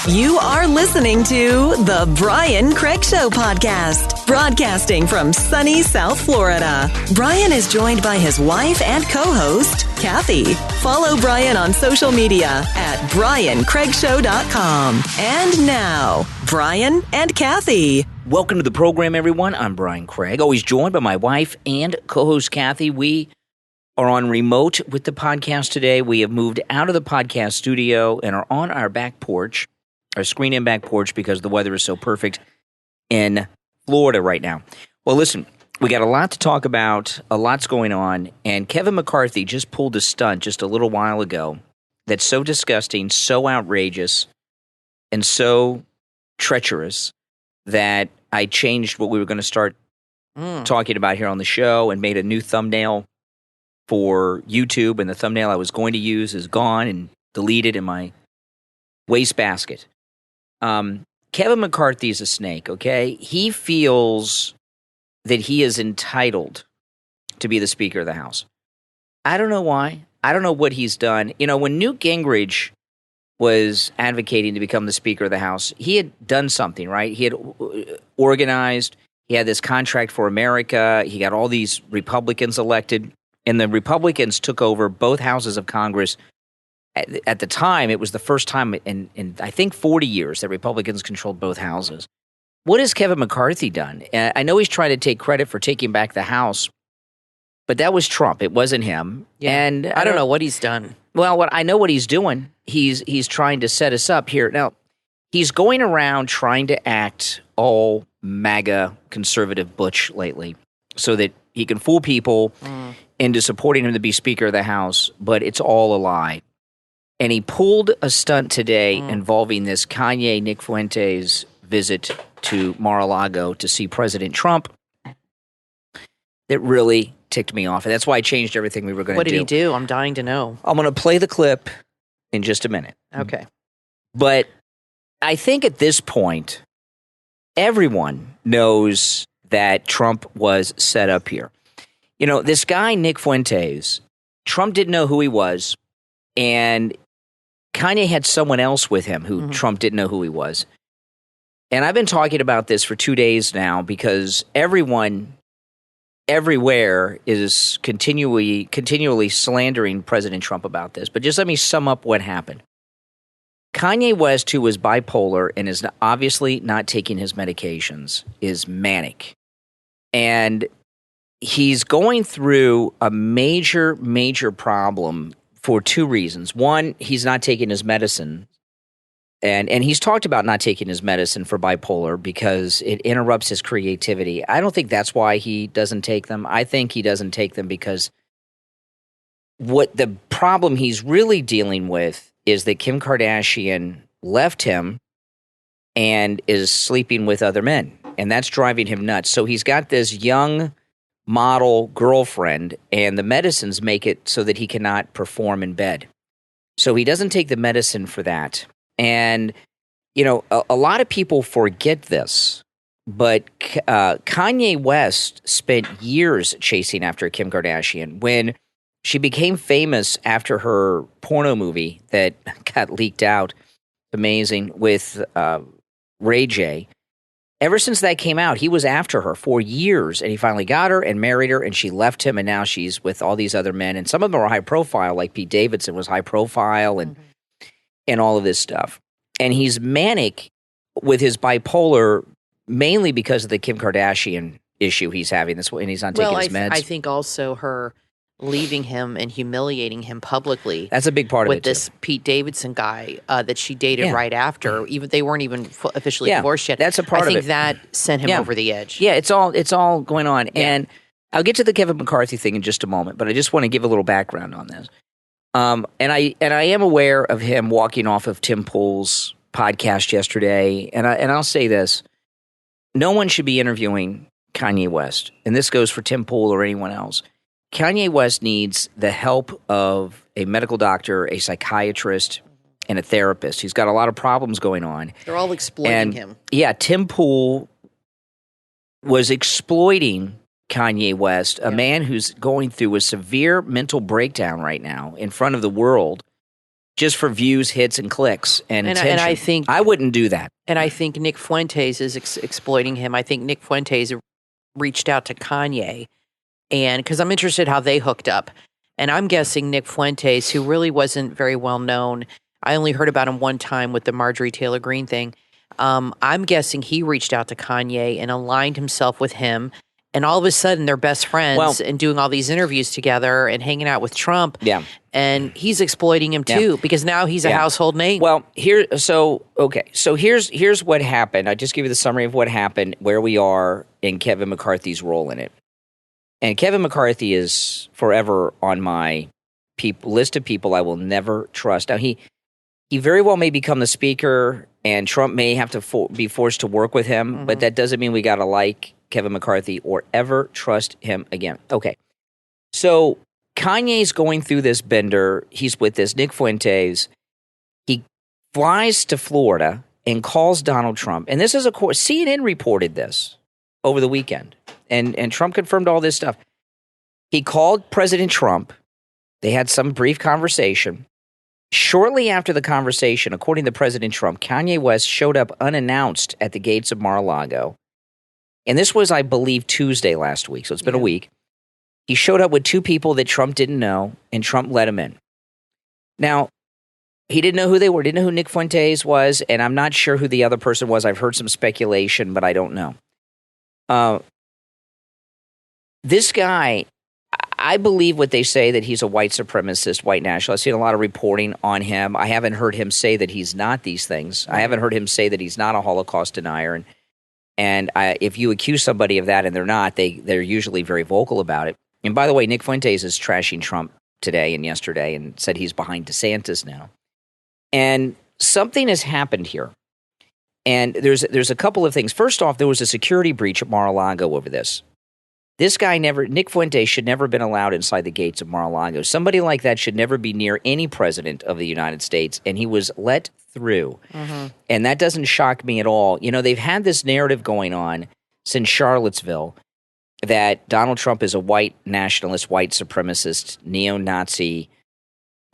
You are listening to The Brian Craig Show podcast, broadcasting from sunny South Florida. Brian is joined by his wife and co-host, Kathy. Follow Brian on social media at BrianCraigShow.com. And now, Brian and Kathy. Welcome to the program, everyone. I'm Brian Craig, always joined by my wife and co-host, Kathy. We are on remote with the podcast today. We have moved out of the podcast studio and are on our back porch. Our screen-in back porch because the weather is so perfect in Florida right now. Well, listen, we got a lot to talk about, a lot's going on, and Kevin McCarthy just pulled a stunt just a little while ago that's so disgusting, so outrageous, and so treacherous that I changed what we were going to start talking about here on the show and made a new thumbnail for YouTube, and the thumbnail I was going to use is gone and deleted in my wastebasket. Kevin McCarthy is a snake, okay? He feels that he is entitled to be the Speaker of the House. I don't know why. I don't know what he's done. You know, when Newt Gingrich was advocating to become the Speaker of the House, he had done something, right? He had organized. He had this contract for America. He got all these Republicans elected, and the Republicans took over both houses of Congress. At the time, it was the first time in I think 40 years that Republicans controlled both houses. What has Kevin McCarthy done? I know he's trying to take credit for taking back the House, but that was Trump. It wasn't him. Yeah. And I don't know what he's done. Well, I know what he's doing. He's trying to set us up here. Now, he's going around trying to act all MAGA conservative butch lately so that he can fool people into supporting him to be Speaker of the House, but it's all a lie. And he pulled a stunt today involving this Kanye Nick Fuentes visit to Mar-a-Lago to see President Trump that really ticked me off. And that's why I changed everything we were going to do. What did he do? I'm dying to know. I'm going to play the clip in just a minute. Okay. But I think at this point, everyone knows that Trump was set up here. You know, this guy, Nick Fuentes, Trump didn't know who he was, and Kanye had someone else with him who Trump didn't know who he was. And I've been talking about this for 2 days now because everyone, everywhere is continually slandering President Trump about this. But just let me sum up what happened. Kanye West, who was bipolar and is obviously not taking his medications, is manic. And he's going through a major, major problem for two reasons. One, he's not taking his medicine. And he's talked about not taking his medicine for bipolar because it interrupts his creativity. I don't think that's why he doesn't take them. I think he doesn't take them because what the problem he's really dealing with is that Kim Kardashian left him and is sleeping with other men. And that's driving him nuts. So he's got this young model girlfriend, and the medicines make it so that he cannot perform in bed. So he doesn't take the medicine for that. And, you know, a lot of people forget this, but Kanye West spent years chasing after Kim Kardashian. When she became famous after her porno movie that got leaked out, amazing, with Ray J, ever since that came out, he was after her for years, and he finally got her and married her, and she left him, and now she's with all these other men, and some of them are high profile, like Pete Davidson was high profile, and all of this stuff. And he's manic with his bipolar, mainly because of the Kim Kardashian issue he's having. That's and he's not taking his meds. I think also her leaving him and humiliating him publicly. That's a big part of it, with this Pete Davidson guy that she dated right after. Even they weren't even officially divorced yet. That's a part of it. I think that sent him over the edge. Yeah, it's all going on. Yeah. And I'll get to the Kevin McCarthy thing in just a moment, but I just want to give a little background on this. And I am aware of him walking off of Tim Pool's podcast yesterday. And I'll say this: no one should be interviewing Kanye West, and this goes for Tim Pool or anyone else. Kanye West needs the help of a medical doctor, a psychiatrist, and a therapist. He's got a lot of problems going on. They're all exploiting him. Yeah, Tim Pool was exploiting Kanye West, a man who's going through a severe mental breakdown right now in front of the world just for views, hits, and clicks and attention. And I think I wouldn't do that. And I think Nick Fuentes is exploiting him. I think Nick Fuentes reached out to Kanye, and because I'm interested how they hooked up. And I'm guessing Nick Fuentes, who really wasn't very well known, I only heard about him one time with the Marjorie Taylor Greene thing. I'm guessing he reached out to Kanye and aligned himself with him. And all of a sudden, they're best friends and doing all these interviews together and hanging out with Trump. Yeah. And he's exploiting him too, because now he's a household name. Well, here's what happened. I just give you the summary of what happened, where we are in Kevin McCarthy's role in it. And Kevin McCarthy is forever on my list of people I will never trust. Now, he very well may become the speaker, and Trump may have to be forced to work with him, but that doesn't mean we got to like Kevin McCarthy or ever trust him again. Okay. So Kanye's going through this bender. He's with this Nick Fuentes. He flies to Florida and calls Donald Trump. And this is, of course, CNN reported this over the weekend. And Trump confirmed all this stuff. He called President Trump. They had some brief conversation. Shortly after the conversation, according to President Trump, Kanye West showed up unannounced at the gates of Mar-a-Lago. And this was, I believe, Tuesday last week, so it's been a week. He showed up with two people that Trump didn't know, and Trump let him in. Now, he didn't know who they were, didn't know who Nick Fuentes was, and I'm not sure who the other person was. I've heard some speculation, but I don't know. This guy, I believe what they say, that he's a white supremacist, white nationalist. I've seen a lot of reporting on him. I haven't heard him say that he's not these things. I haven't heard him say that he's not a Holocaust denier. And if you accuse somebody of that and they're not, they're usually very vocal about it. And by the way, Nick Fuentes is trashing Trump today and yesterday and said he's behind DeSantis now. And something has happened here. And there's a couple of things. First off, there was a security breach at Mar-a-Lago over this. This guy Nick Fuentes should never have been allowed inside the gates of Mar-a-Lago. Somebody like that should never be near any president of the United States, and he was let through. And that doesn't shock me at all. You know, they've had this narrative going on since Charlottesville that Donald Trump is a white nationalist, white supremacist, neo-Nazi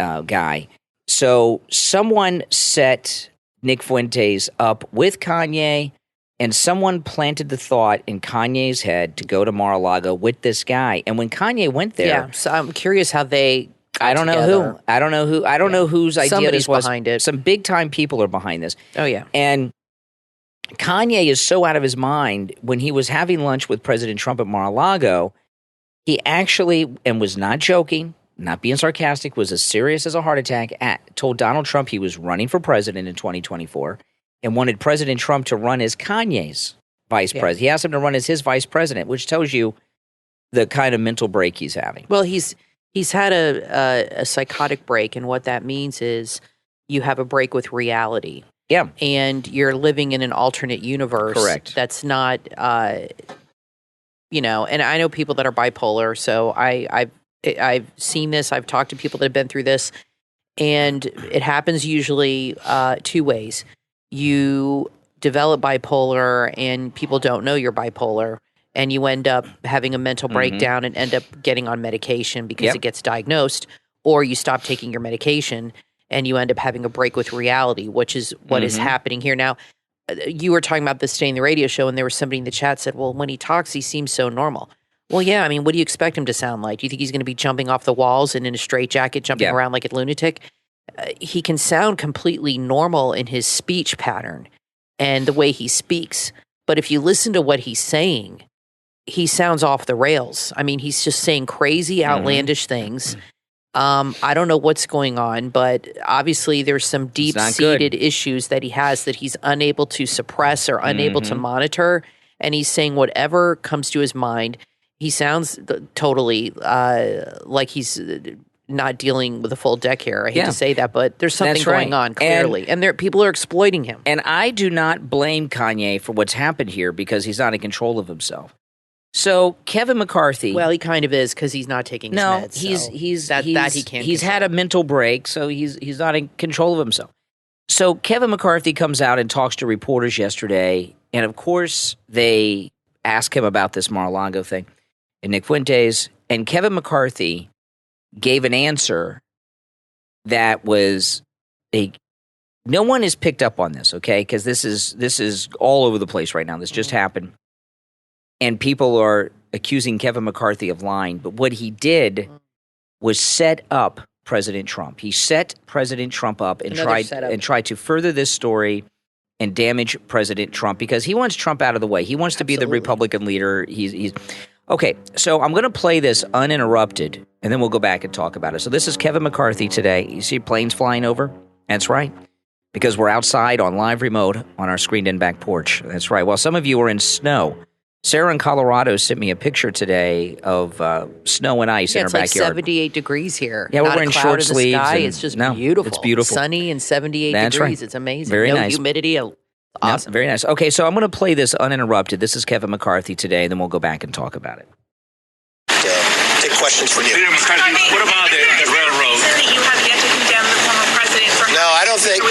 guy. So someone set Nick Fuentes up with Kanye, and someone planted the thought in Kanye's head to go to Mar-a-Lago with this guy. And when Kanye went there... Yeah, so I'm curious how they... I don't know who. I don't know whose idea Somebody's this was. behind it. Some big-time people are behind this. Oh, yeah. And Kanye is so out of his mind. When he was having lunch with President Trump at Mar-a-Lago, he actually, and was not joking, not being sarcastic, was as serious as a heart attack, told Donald Trump he was running for president in 2024 and wanted President Trump to run as Kanye's vice president. He asked him to run as his vice president, which tells you the kind of mental break he's having. Well, he's had a psychotic break, and what that means is you have a break with reality. Yeah. And you're living in an alternate universe. Correct. That's not, and I know people that are bipolar, so I've seen this. I've talked to people that have been through this, and it happens usually two ways. You develop bipolar, and people don't know you're bipolar, and you end up having a mental breakdown and end up getting on medication because it gets diagnosed, or you stop taking your medication and you end up having a break with reality, which is what is happening here. Now, you were talking about this today in the radio show, and there was somebody in the chat said, well, when he talks, he seems so normal. Well, yeah, I mean, what do you expect him to sound like? Do you think he's going to be jumping off the walls and in a straitjacket, jumping around like a lunatic? He can sound completely normal in his speech pattern and the way he speaks. But if you listen to what he's saying, he sounds off the rails. I mean, he's just saying crazy, outlandish things. I don't know what's going on, but obviously there's some deep-seated issues that he has that he's unable to suppress or unable to monitor, and he's saying whatever comes to his mind. He sounds totally like he's not dealing with a full deck here. I hate to say that, but there's something going on, clearly. And people are exploiting him. And I do not blame Kanye for what's happened here because he's not in control of himself. So Kevin McCarthy, well, he kind of is because he's not taking his meds. He's had a mental break, so he's not in control of himself. So Kevin McCarthy comes out and talks to reporters yesterday, and of course they ask him about this Mar-a-Lago thing and Nick Fuentes, and Kevin McCarthy gave an answer that was no one has picked up on this, okay? Because this is all over the place right now. This just happened. And people are accusing Kevin McCarthy of lying. But what he did was set up President Trump. He set President Trump up and tried to further this story and damage President Trump because he wants Trump out of the way. He wants to be the Republican leader. He's okay. So I'm going to play this uninterrupted, and then we'll go back and talk about it. So this is Kevin McCarthy today. You see planes flying over? That's right. Because we're outside on live remote on our screened-in back porch. That's right. Well, some of you are in snow. Sarah in Colorado sent me a picture today of snow and ice in her backyard. It's like 78 degrees here. Yeah, we're wearing short sleeves. It's just beautiful. It's beautiful. Sunny and 78 That's degrees. right. It's amazing. Very no nice. humidity. Awesome. No, very nice. Okay, so I'm going to play this uninterrupted. This is Kevin McCarthy today, and then we'll go back and talk about it. Take questions from you. McCarthy, what about the railroad? That you have yet to condemn the former president for No, I don't think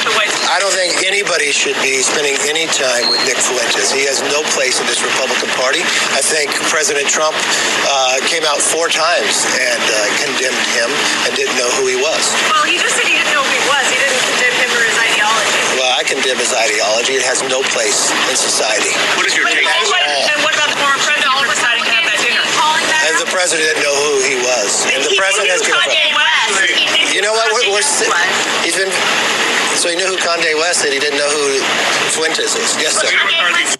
anybody should be spending any time with Nick Fuentes. He has no place in this Republican Party. I think President Trump came out 4 times and condemned him and didn't know who he was. Well, he just said he didn't know who he was. He didn't condemn him for his ideology. Well, I condemn his ideology. It has no place in society. What is your take? And what about the former president for deciding to have that dinner? And the president didn't know who he was. And the president has given Kanye West. You know what? He's been. So he knew who Kanye West is. He didn't know who Fuentes is. Yes, sir.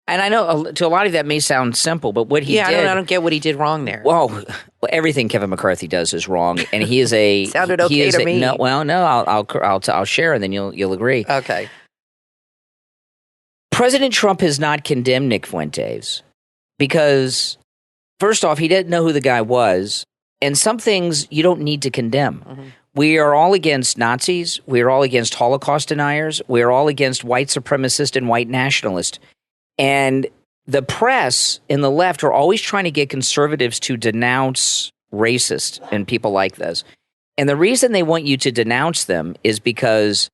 And I know to a lot of that may sound simple, but what he did... I don't get what he did wrong there. Well, everything Kevin McCarthy does is wrong, and he is a... Sounded okay to me. No, I'll share, and then you'll agree. Okay. President Trump has not condemned Nick Fuentes because, first off, he didn't know who the guy was, and some things you don't need to condemn. Mm-hmm. We are all against Nazis. We are all against Holocaust deniers. We are all against white supremacists and white nationalists. And the press and the left are always trying to get conservatives to denounce racists and people like this. And the reason they want you to denounce them is because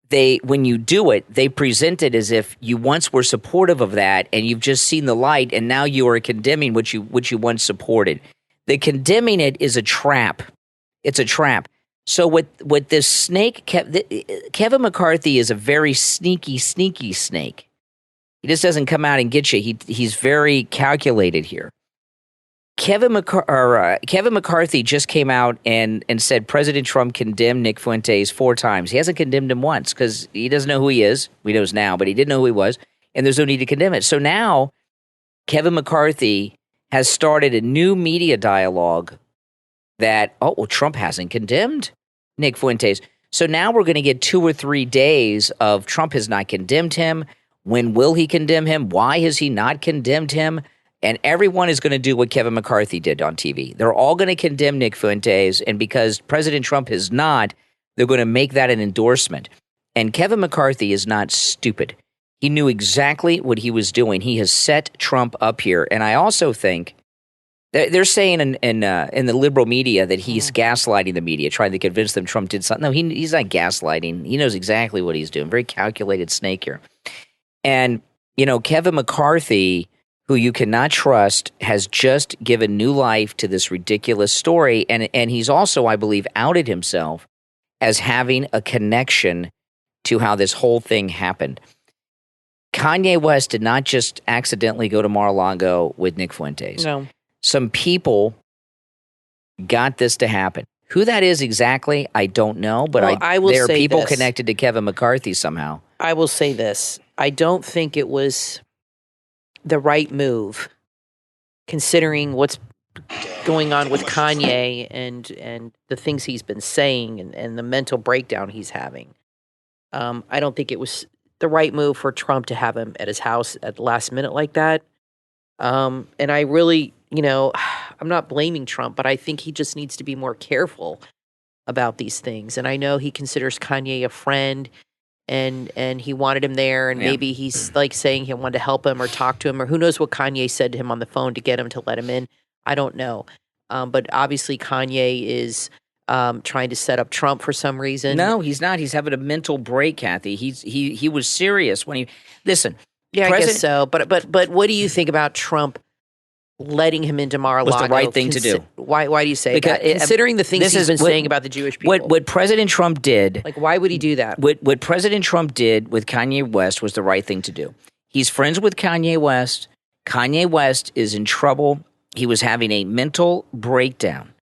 when you do it, they present it as if you once were supportive of that and you've just seen the light and now you are condemning what you once supported. The condemning it is a trap. It's a trap. So with this snake, Kevin McCarthy is a very sneaky snake. He just doesn't come out and get you. He's very calculated here. Kevin McCarthy just came out and said President Trump condemned Nick Fuentes 4 times. He hasn't condemned him once because he doesn't know who he is. We knows now, but he didn't know who he was, and there's no need to condemn it. So now Kevin McCarthy has started a new media dialogue that, Trump hasn't condemned Nick Fuentes. So now we're going to get 2 or 3 days of Trump has not condemned him. When will he condemn him? Why has he not condemned him? And everyone is going to do what Kevin McCarthy did on TV. They're all going to condemn Nick Fuentes, and because President Trump has not, they're going to make that an endorsement. And Kevin McCarthy is not stupid. He knew exactly what he was doing. He has set Trump up here. And I also think they're saying in the liberal media that he's gaslighting the media, trying to convince them Trump did something. No, he's not gaslighting. He knows exactly what he's doing. Very calculated snake here. And, Kevin McCarthy, who you cannot trust, has just given new life to this ridiculous story. And he's also, I believe, outed himself as having a connection to how this whole thing happened. Kanye West did not just accidentally go to Mar-a-Lago with Nick Fuentes. No. Some people got this to happen. Who that is exactly, I don't know, but there are people connected to Kevin McCarthy somehow. I will say this. I don't think it was the right move, considering what's going on with Kanye and the things he's been saying and the mental breakdown he's having. I don't think it was the right move for Trump to have him at his house at the last minute like that. And I really, I'm not blaming Trump, but I think he just needs to be more careful about these things. And I know he considers Kanye a friend. And he wanted him there, and maybe he's like saying he wanted to help him or talk to him, or who knows what Kanye said to him on the phone to get him to let him in. I don't know. But obviously Kanye is trying to set up Trump for some reason. No, he's not. He's having a mental break, Kathy. He was serious when he listen. Yeah, I guess so. But what do you think about Trump letting him into Mar-a-Lago was the right thing to do. Why do you say Because that? Considering the things he's been saying about the Jewish people. What President Trump did. Like, why would he do that? What President Trump did with Kanye West was the right thing to do. He's friends with Kanye West. Kanye West is in trouble. He was having a mental breakdown.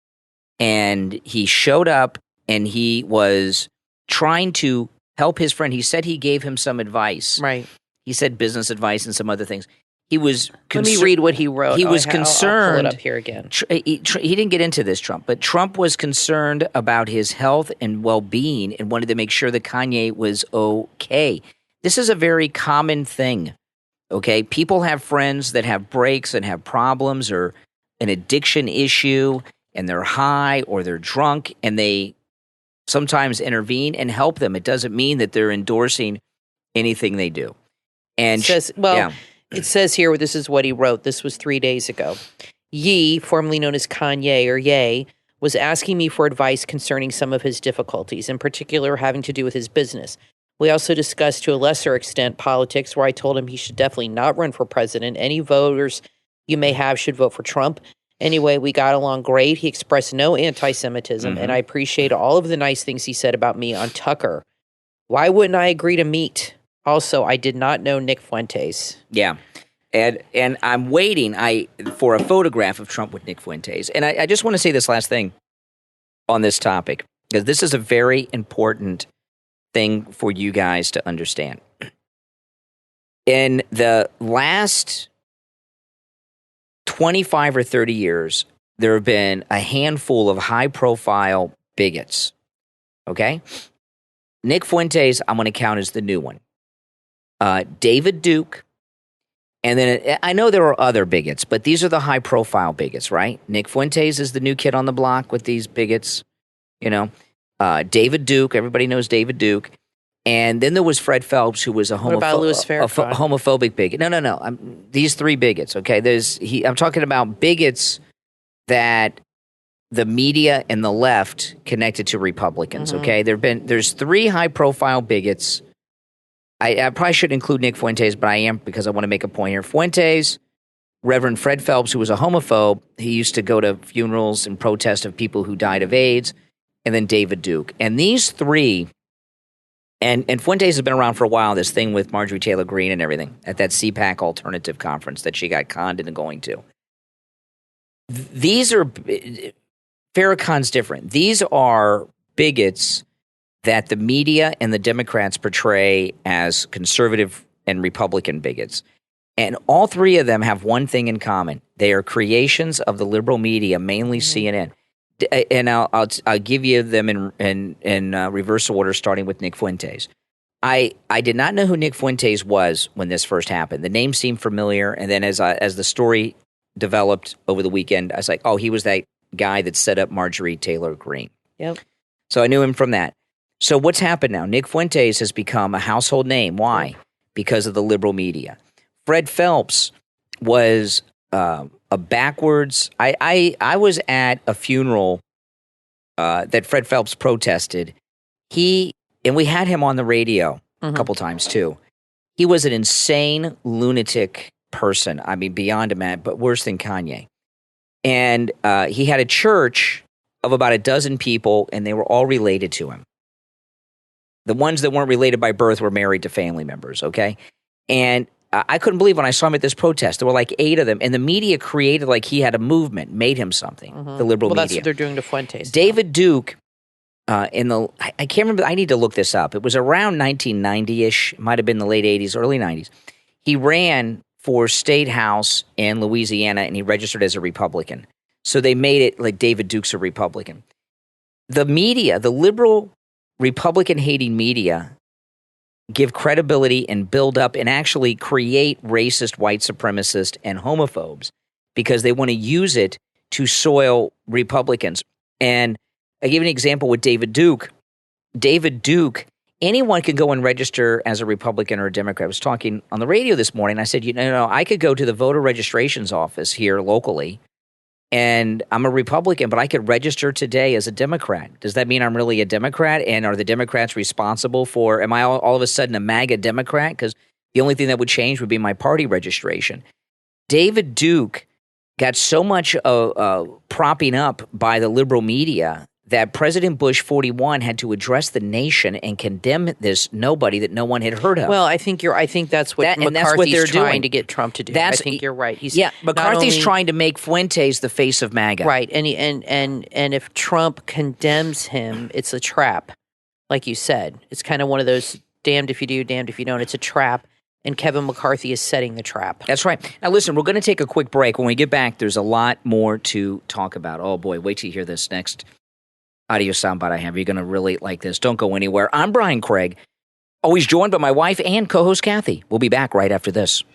And he showed up and he was trying to help his friend. He said he gave him some advice. Right. He said business advice and some other things. He was Let me read what he wrote. He was concerned. I'll pull it up here again. He didn't get into this, Trump, but Trump was concerned about his health and well-being and wanted to make sure that Kanye was okay. This is a very common thing, okay? People have friends that have breaks and have problems or an addiction issue, and they're high or they're drunk, and they sometimes intervene and help them. It doesn't mean that they're endorsing anything they do. And It says here, this is what he wrote. This was 3 days ago. Ye, formerly known as Kanye or Ye, was asking me for advice concerning some of his difficulties, in particular having to do with his business. We also discussed to a lesser extent politics, where I told him he should definitely not run for president. Any voters you may have should vote for Trump. Anyway, we got along great. He expressed no anti-Semitism, and I appreciate all of the nice things he said about me on Tucker. Why wouldn't I agree to meet? Also, I did not know Nick Fuentes. Yeah. And I'm waiting for a photograph of Trump with Nick Fuentes. And I just want to say this last thing on this topic, because this is a very important thing for you guys to understand. In the last 25 or 30 years, there have been a handful of high-profile bigots, okay? Nick Fuentes, I'm going to count as the new one. David Duke, and then I know there are other bigots, but these are the high-profile bigots, right? Nick Fuentes is the new kid on the block with these bigots, you know. David Duke, everybody knows David Duke. And then there was Fred Phelps, who was a homophobic bigot. No. These three bigots, okay? I'm talking about bigots that the media and the left connected to Republicans, okay? There's three high-profile bigots. I probably shouldn't include Nick Fuentes, but I am because I want to make a point here. Fuentes, Reverend Fred Phelps, who was a homophobe, he used to go to funerals and protest of people who died of AIDS, and then David Duke. And these three, and Fuentes has been around for a while, this thing with Marjorie Taylor Greene and everything, at that CPAC alternative conference that she got conned into going to. These are, Farrakhan's different. These are bigots that the media and the Democrats portray as conservative and Republican bigots. And all three of them have one thing in common. They are creations of the liberal media, mainly CNN. And I'll give you them in reverse order, starting with Nick Fuentes. I did not know who Nick Fuentes was when this first happened. The name seemed familiar, and then as the story developed over the weekend, I was like, oh, he was that guy that set up Marjorie Taylor Greene. Yep. So I knew him from that. So what's happened now? Nick Fuentes has become a household name. Why? Because of the liberal media. Fred Phelps was a backwards. I was at a funeral that Fred Phelps protested. We had him on the radio a couple times too. He was an insane lunatic person. I mean, beyond a man, but worse than Kanye. And he had a church of about a dozen people, and they were all related to him. The ones that weren't related by birth were married to family members, okay? And I couldn't believe when I saw him at this protest. There were like 8 of them, and the media created like he had a movement, made him something, the liberal media. Well, that's what they're doing to Fuentes. David Duke, I can't remember, I need to look this up. It was around 1990-ish, it might have been the late 80s, early 90s. He ran for state house in Louisiana, and he registered as a Republican. So they made it like David Duke's a Republican. The media, the liberal Republican-hating media, give credibility and build up and actually create racist, white supremacists, and homophobes because they want to use it to soil Republicans. And I give an example with David Duke. David Duke, anyone can go and register as a Republican or a Democrat. I was talking on the radio this morning. I said, I could go to the voter registrations office here locally, and I'm a Republican, but I could register today as a Democrat. Does that mean I'm really a Democrat? And are the Democrats responsible for, am I all of a sudden a MAGA Democrat? Because the only thing that would change would be my party registration. David Duke got so much propping up by the liberal media that President Bush 41 had to address the nation and condemn this nobody that no one had heard of. Well, I think that's what McCarthy's trying to get Trump to do. I think you're right. McCarthy's trying to make Fuentes the face of MAGA. Right, and if Trump condemns him, it's a trap, like you said. It's kind of one of those damned if you do, damned if you don't. It's a trap, and Kevin McCarthy is setting the trap. That's right. Now, listen, we're going to take a quick break. When we get back, there's a lot more to talk about. Oh, boy, wait till you hear this next audio soundbite I have. You're going to really like this. Don't go anywhere. I'm Brian Craig, always joined by my wife and co-host Kathy. We'll be back right after this.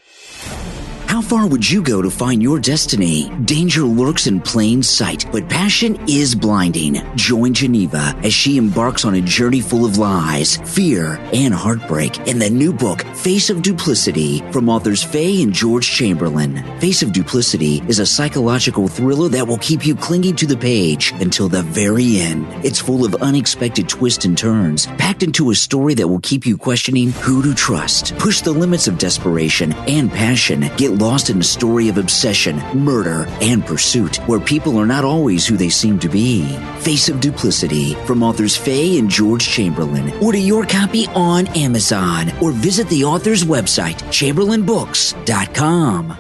How far would you go to find your destiny? Danger lurks in plain sight, but passion is blinding. Join Geneva as she embarks on a journey full of lies, fear, and heartbreak in the new book, Face of Duplicity, from authors Faye and George Chamberlain. Face of Duplicity is a psychological thriller that will keep you clinging to the page until the very end. It's full of unexpected twists and turns, packed into a story that will keep you questioning who to trust. Push the limits of desperation and passion. Get lost in a story of obsession, murder, and pursuit, where people are not always who they seem to be. Face of Duplicity, from authors Faye and George Chamberlain. Order your copy on Amazon or visit the author's website, chamberlainbooks.com.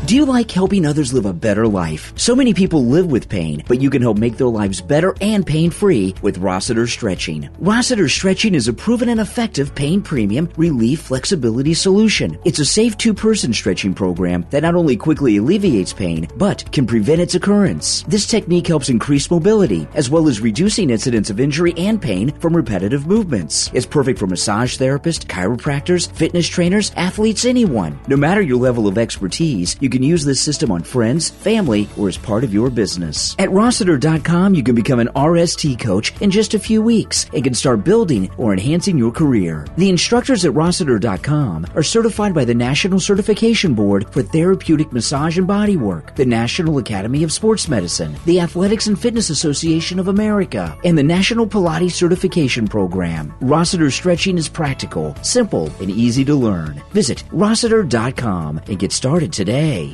Do you like helping others live a better life? So many people live with pain, but you can help make their lives better and pain-free with Rossiter Stretching. Rossiter Stretching is a proven and effective pain premium relief flexibility solution. It's a safe two-person stretching program that not only quickly alleviates pain, but can prevent its occurrence. This technique helps increase mobility, as well as reducing incidents of injury and pain from repetitive movements. It's perfect for massage therapists, chiropractors, fitness trainers, athletes, anyone. No matter your level of expertise, you can use this system on friends, family, or as part of your business. At Rossiter.com, you can become an RST coach in just a few weeks and can start building or enhancing your career. The instructors at Rossiter.com are certified by the National Certification Board for Therapeutic Massage and Bodywork, the National Academy of Sports Medicine, the Athletics and Fitness Association of America, and the National Pilates Certification Program. Rossiter Stretching is practical, simple, and easy to learn. Visit Rossiter.com and get started today.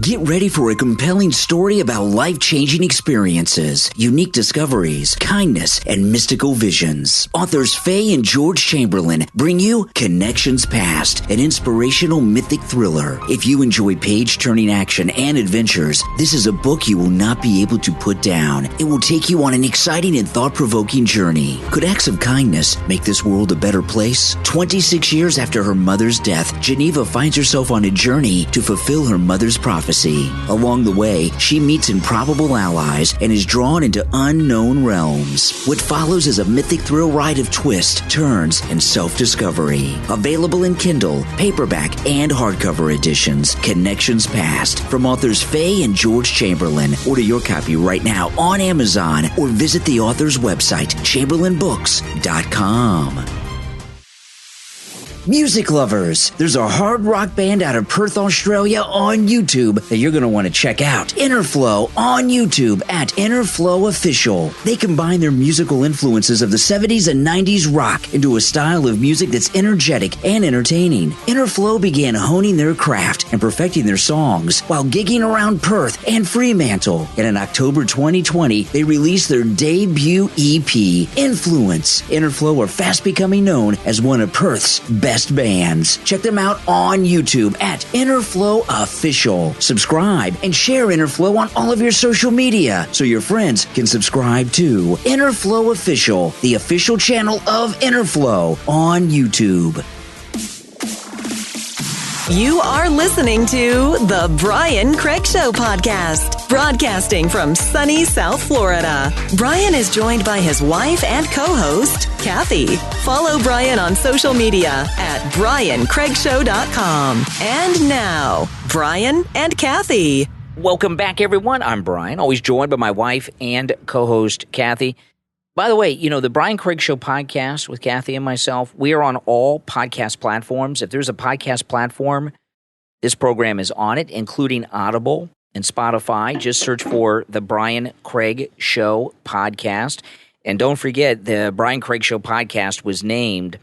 Get ready for a compelling story about life-changing experiences, unique discoveries, kindness, and mystical visions. Authors Faye and George Chamberlain bring you Connections Past, an inspirational mythic thriller. If you enjoy page-turning action and adventures, this is a book you will not be able to put down. It will take you on an exciting and thought-provoking journey. Could acts of kindness make this world a better place? 26 years after her mother's death, Geneva finds herself on a journey to fulfill her mother's prophecy. Along the way, she meets improbable allies and is drawn into unknown realms. What follows is a mythic thrill ride of twists, turns, and self-discovery. Available in Kindle, paperback, and hardcover editions, Connections Past, from authors Faye and George Chamberlain. Order your copy right now on Amazon or visit the author's website, chamberlainbooks.com. Music lovers, there's a hard rock band out of Perth, Australia on YouTube that you're going to want to check out. Interflow on YouTube at Interflow Official. They combine their musical influences of the 70s and 90s rock into a style of music that's energetic and entertaining. Interflow began honing their craft and perfecting their songs while gigging around Perth and Fremantle. And in October 2020, they released their debut EP, Influence. Interflow are fast becoming known as one of Perth's best bands. Check them out on YouTube at Interflow Official. Subscribe and share Interflow on all of your social media so your friends can subscribe to Interflow Official, the official channel of Interflow on YouTube. You are listening to The Brian Craig Show podcast, broadcasting from sunny South Florida. Brian is joined by his wife and co-host, Kathy. Follow Brian on social media at BrianCraigShow.com. And now, Brian and Kathy. Welcome back, everyone. I'm Brian, always joined by my wife and co-host, Kathy. By the way, you know, the Brian Craig Show podcast with Kathy and myself, we are on all podcast platforms. If there's a podcast platform, this program is on it, including Audible and Spotify. Just search for the Brian Craig Show podcast. And don't forget, the Brian Craig Show podcast was named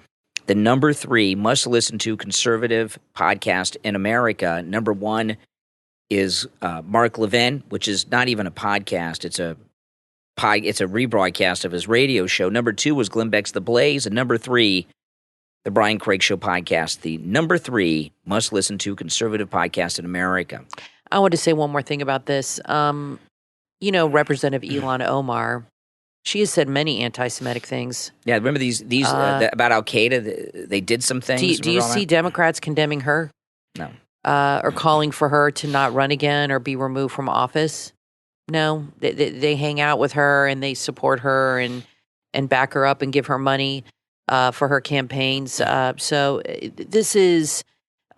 the number 3 must-listen-to conservative podcast in America. Number 1 is Mark Levin, which is not even a podcast. It's a rebroadcast of his radio show. Number 2 was Glenn Beck's The Blaze. And number 3, the Brian Craig Show podcast, the number 3 must-listen-to conservative podcast in America. I want to say one more thing about this. Representative Ilhan Omar, she has said many anti-Semitic things. Yeah, remember these about Al-Qaeda? They did some things. Do you see Democrats condemning her? No. Or calling for her to not run again or be removed from office? No. They hang out with her and they support her and back her up and give her money for her campaigns. So this is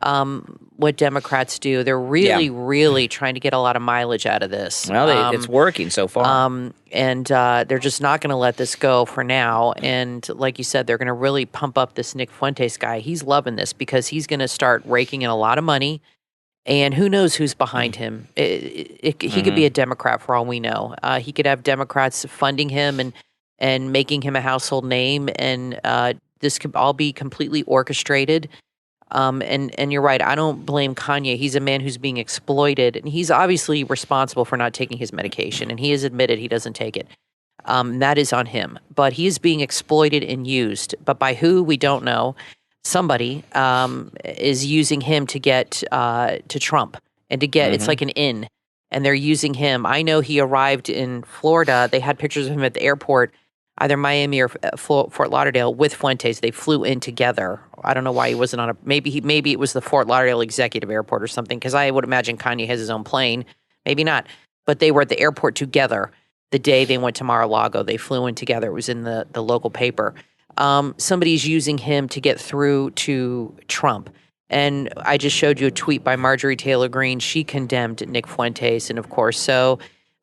what Democrats do. They're really trying to get a lot of mileage out of this. Well, it's working so far. And they're just not going to let this go for now. And like you said, they're going to really pump up this Nick Fuentes guy. He's loving this because he's going to start raking in a lot of money. And who knows who's behind him? He could be a Democrat for all we know. He could have Democrats funding him and making him a household name. And this could all be completely orchestrated. And you're right. I don't blame Kanye. He's a man who's being exploited, and he's obviously responsible for not taking his medication, and he has admitted he doesn't take it. That is on him. But he is being exploited and used. But by who, we don't know. Somebody is using him to get to Trump and to get, it's like an in, and they're using him. I know he arrived in Florida. They had pictures of him at the airport, either Miami or Fort Lauderdale, with Fuentes. They flew in together. I don't know why he wasn't on a. Maybe it was the Fort Lauderdale Executive Airport or something. Because I would imagine Kanye has his own plane. Maybe not. But they were at the airport together the day they went to Mar-a-Lago. They flew in together. It was in the local paper. Somebody's using him to get through to Trump. And I just showed you a tweet by Marjorie Taylor Greene. She condemned Nick Fuentes, and of course, so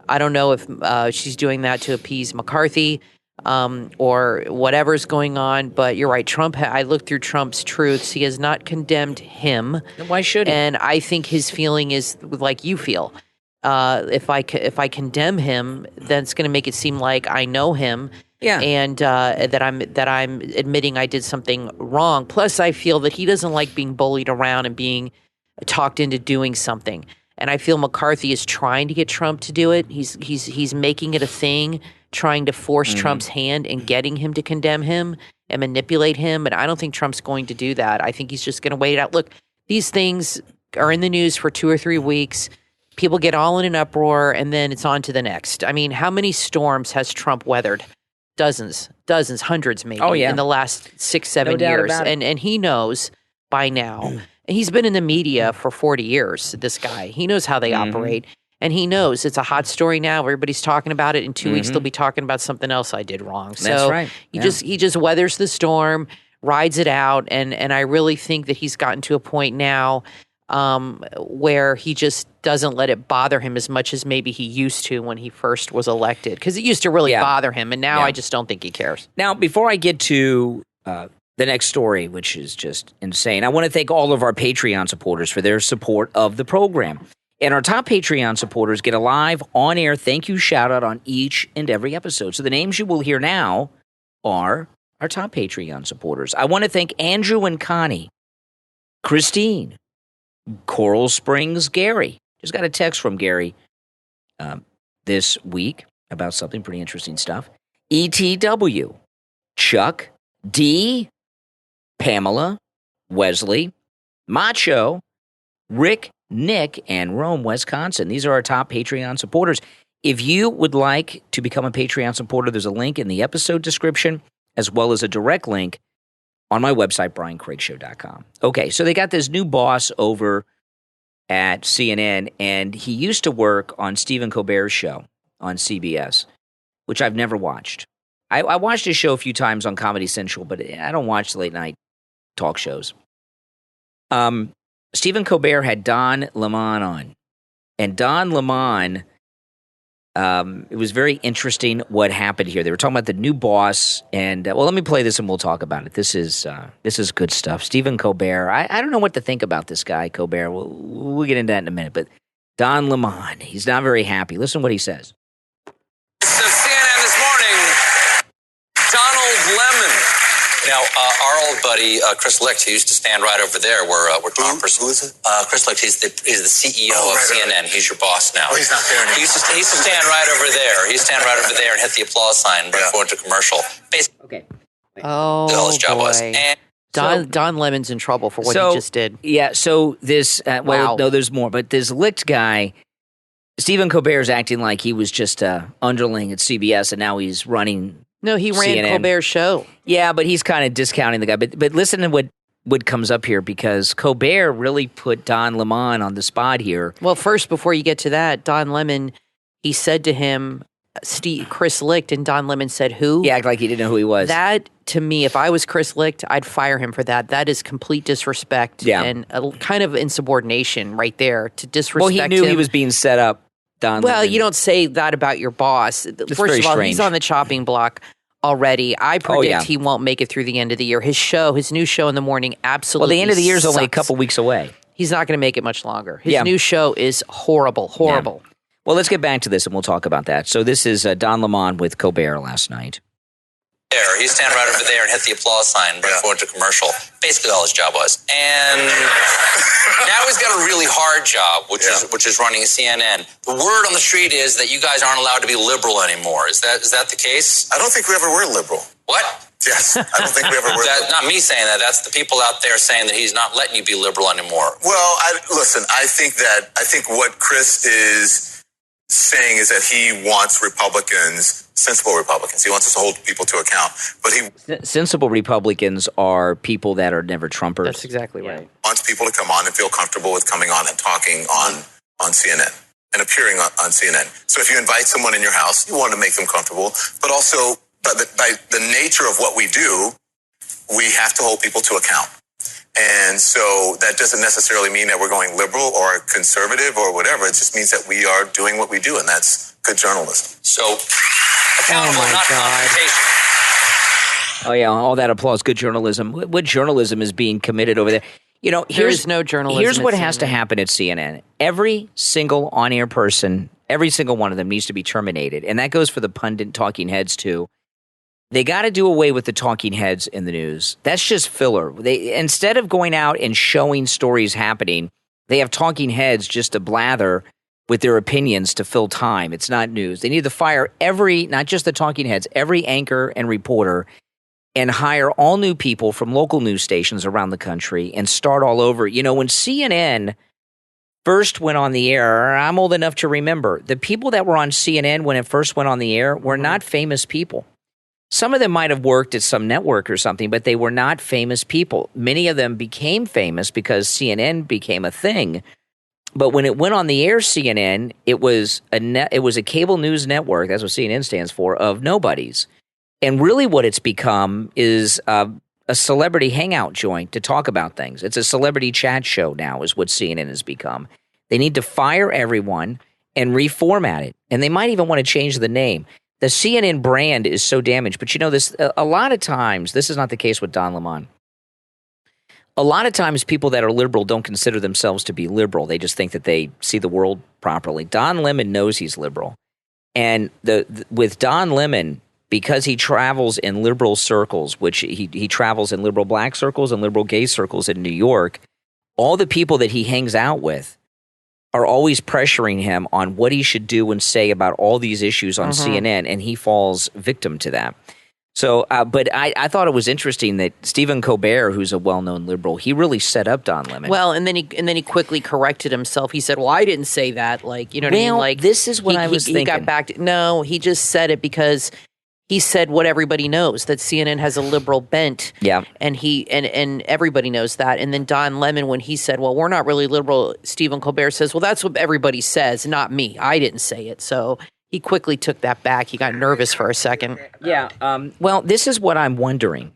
I don't know if she's doing that to appease McCarthy. Or whatever's going on. But you're right. Trump, I looked through Trump's truths. He has not condemned him. Why should he? And I think his feeling is like you feel. If I condemn him, then it's going to make it seem like I know him. Yeah. And that I'm admitting I did something wrong. Plus, I feel that he doesn't like being bullied around and being talked into doing something. And I feel McCarthy is trying to get Trump to do it. He's making it a thing, trying to force Trump's hand and getting him to condemn him and manipulate him. But I don't think Trump's going to do that. I think he's just going to wait it out. Look, these things are in the news for 2 or 3 weeks. People get all in an uproar, and then it's on to the next. I mean, how many storms has Trump weathered? Dozens, hundreds maybe in the last 6-7 years. And he knows by now. He's been in the media for 40 years, this guy. He knows how they operate. And he knows it's a hot story now. Everybody's talking about it. In 2 weeks, they'll be talking about something else I did wrong. So that's right. He just weathers the storm, rides it out. And I really think that he's gotten to a point now where he just doesn't let it bother him as much as maybe he used to when he first was elected. Because it used to really bother him. And now I just don't think he cares. Now, before I get to the next story, which is just insane, I want to thank all of our Patreon supporters for their support of the program. And our top Patreon supporters get a live, on-air thank you shout-out on each and every episode. So the names you will hear now are our top Patreon supporters. I want to thank Andrew and Connie, Christine, Coral Springs Gary. Just got a text from Gary this week about something pretty interesting stuff. ETW, Chuck, D, Pamela, Wesley, Macho, Rick, Nick, and Rome, Wisconsin. These are our top Patreon supporters. If you would like to become a Patreon supporter, there's a link in the episode description, as well as a direct link on my website, briancraigshow.com. Okay, so they got this new boss over at CNN, and he used to work on Stephen Colbert's show on CBS, which I've never watched. I watched his show a few times on Comedy Central, but I don't watch the late-night talk shows. Stephen Colbert had Don Lemon on. And Don Lemon, it was very interesting what happened here. They were talking about the new boss. And, well, let me play this and we'll talk about it. This is good stuff. Stephen Colbert, I don't know what to think about this guy, Colbert. We'll get into that in a minute. But Don Lemon, he's not very happy. Listen to what he says. So CNN this morning, Donald Lemon Now, our old buddy, Chris Licht, who used to stand right over there where Tom... Who is it? Chris Licht, he's the CEO of CNN. Right. He's your boss now. Oh, he's not there anymore. He used to stand right over there. He used to stand right over there and hit the applause sign before into commercial. Basically, Okay. Oh, his job was. boy. And Don Lemon's in trouble for what he just did. Yeah, so this, Wow. no, there's more, but this Licht guy, Stephen Colbert's acting like he was just a underling at CBS, and now he's running No, he ran CNN. Colbert's show. Yeah, but he's kind of discounting the guy. But listen to what comes up here, because Colbert really put Don Lemon on the spot here. Well, first, before you get to that, Don Lemon, he said to him, Chris Licht, and Don Lemon said, who? He acted like he didn't know who he was. That, to me, if I was Chris Licht, I'd fire him for that. That is complete disrespect and a kind of insubordination right there to disrespect Well, he knew him. he was being set up, Don Well, Lemon. you don't say that about your boss. First of all, he's on the chopping block already. I predict he won't make it through the end of the year. His new show in the morning, absolutely Well, the end of the year is only a sucks. couple weeks away. He's not going to make it much longer. His new show is horrible. Yeah. Well, let's get back to this, and we'll talk about that. So this is Don Lemon with Colbert last night. there. He'd stand right over there and hit the applause sign before into commercial. Basically, all his job was. And now he's got a really hard job, which is running CNN. The word on the street is that you guys aren't allowed to be liberal anymore. Is that the case? I don't think we ever were liberal. What? Yes, I don't think we ever were. That's not me saying that. That's the people out there saying that he's not letting you be liberal anymore. Well, I think what Chris is saying is that he wants Republicans, sensible Republicans. He wants us to hold people to account. But sensible Republicans are people that are never Trumpers. That's exactly right. Wants people to come on and feel comfortable with coming on and talking on CNN and appearing on CNN. So if you invite someone in your house, you want to make them comfortable, but also by the nature of what we do, we have to hold people to account. And so that doesn't necessarily mean that we're going liberal or conservative or whatever. It just means that we are doing what we do, and that's good journalism. So, accountable, not confrontation. Oh, yeah, all that applause, good journalism. What journalism is being committed over there? You know, There is no journalism Here's at what has to CNN. happen at CNN. Every single on-air person, every single one of them needs to be terminated. And that goes for the pundit talking heads, too. They got to do away with the talking heads in the news. That's just filler. Instead of going out and showing stories happening, they have talking heads just to blather with their opinions to fill time. It's not news. They need to fire not just the talking heads, every anchor and reporter, and hire all new people from local news stations around the country and start all over. You know, when CNN first went on the air, I'm old enough to remember, the people that were on CNN when it first went on the air were not famous people. Some of them might have worked at some network or something, but they were not famous people. Many of them became famous because CNN became a thing. But when it went on the air, CNN, it was a cable news network, that's what CNN stands for, of nobodies. And really what it's become is a celebrity hangout joint to talk about things. It's a celebrity chat show now is what CNN has become. They need to fire everyone and reformat it. And they might even want to change the name. The CNN brand is so damaged. But you know, this a lot of times, this is not the case with Don Lemon. A lot of times people that are liberal don't consider themselves to be liberal. They just think that they see the world properly. Don Lemon knows he's liberal. And with Don Lemon, because he travels in liberal circles, which he travels in liberal black circles and liberal gay circles in New York, all the people that he hangs out with are always pressuring him on what he should do and say about all these issues on CNN, and he falls victim to that. So, but I thought it was interesting that Stephen Colbert, who's a well-known liberal, he really set up Don Lemon. Well, and then he quickly corrected himself. He said, "Well, I didn't say that." Like, you know what I mean? Like, this is what I was thinking. He got back to no. He just said it because he said what everybody knows, that CNN has a liberal bent. Yeah. And and everybody knows that. And then Don Lemon, when he said, "Well, we're not really liberal," Stephen Colbert says, "Well, that's what everybody says, not me. I didn't say it." So he quickly took that back. He got nervous for a second. Yeah. Well, this is what I'm wondering.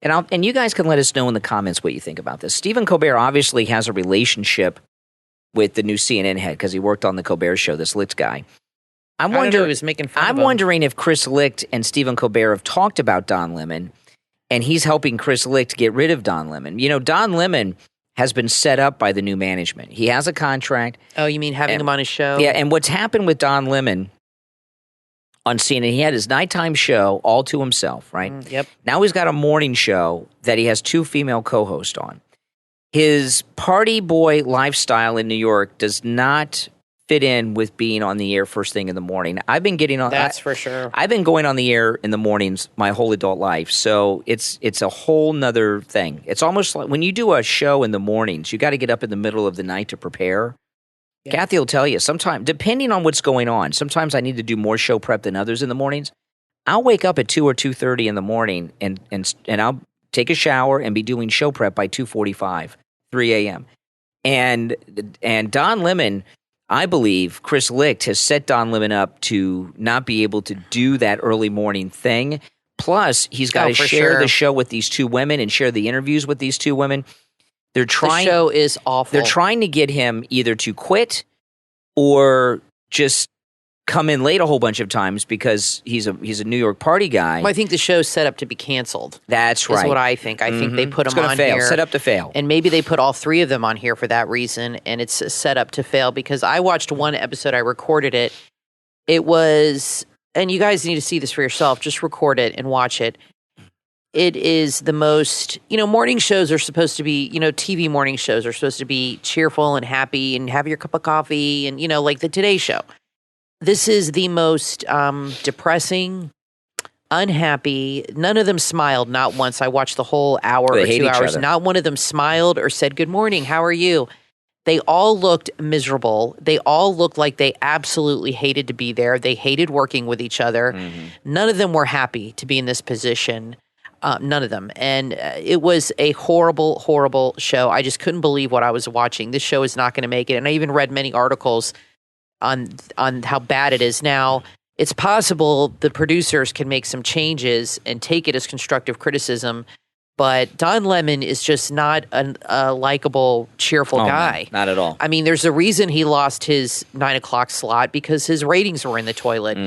And you guys can let us know in the comments what you think about this. Stephen Colbert obviously has a relationship with the new CNN head because he worked on the Colbert Show, this Licht guy. I'm wondering if Chris Licht and Stephen Colbert have talked about Don Lemon, and he's helping Chris Licht get rid of Don Lemon. You know, Don Lemon has been set up by the new management. He has a contract. Oh, you mean having him on his show? Yeah, and what's happened with Don Lemon, on CNN. He had his nighttime show all to himself, right? Yep. Now he's got a morning show that he has 2 female co-hosts on. His party boy lifestyle in New York does not fit in with being on the air first thing in the morning. I've been getting on. That's for sure. I've been going on the air in the mornings my whole adult life, so it's a whole nother thing. It's almost like when you do a show in the mornings, you got to get up in the middle of the night to prepare. Yeah. Kathy will tell you, sometimes, depending on what's going on, sometimes I need to do more show prep than others in the mornings. I'll wake up at 2 or 2:30 in the morning and I'll take a shower and be doing show prep by 2:45, 3 a.m. And Don Lemon, I believe Chris Licht has set Don Lemon up to not be able to do that early morning thing. Plus, he's got to share the show with these 2 women and share the interviews with these 2 women. The show is awful. They're trying to get him either to quit or just come in late a whole bunch of times because he's a New York party guy. Well, I think the show's set up to be canceled. That's right. Is what I think. I think they put him on fail. here. Set up to fail. And maybe they put all 3 of them on here for that reason, and it's set up to fail because I watched one episode. I recorded it. It was, and you guys need to see this for yourself. Just record it and watch it. It is the most, morning shows are supposed to be, TV morning shows are supposed to be cheerful and happy and have your cup of coffee and, like the Today Show. This is the most depressing, unhappy. None of them smiled, not once. I watched the whole hour or 2 hours. Not one of them smiled or said, "Good morning, how are you?" They all looked miserable. They all looked like they absolutely hated to be there. They hated working with each other. None of them were happy to be in this position. None of them. And it was a horrible, horrible show. I just couldn't believe what I was watching. This show is not going to make it. And I even read many articles on how bad it is. Now, it's possible the producers can make some changes and take it as constructive criticism, but Don Lemon is just not a likable, cheerful guy. No, not at all. I mean, there's a reason he lost his 9 o'clock slot because his ratings were in the toilet.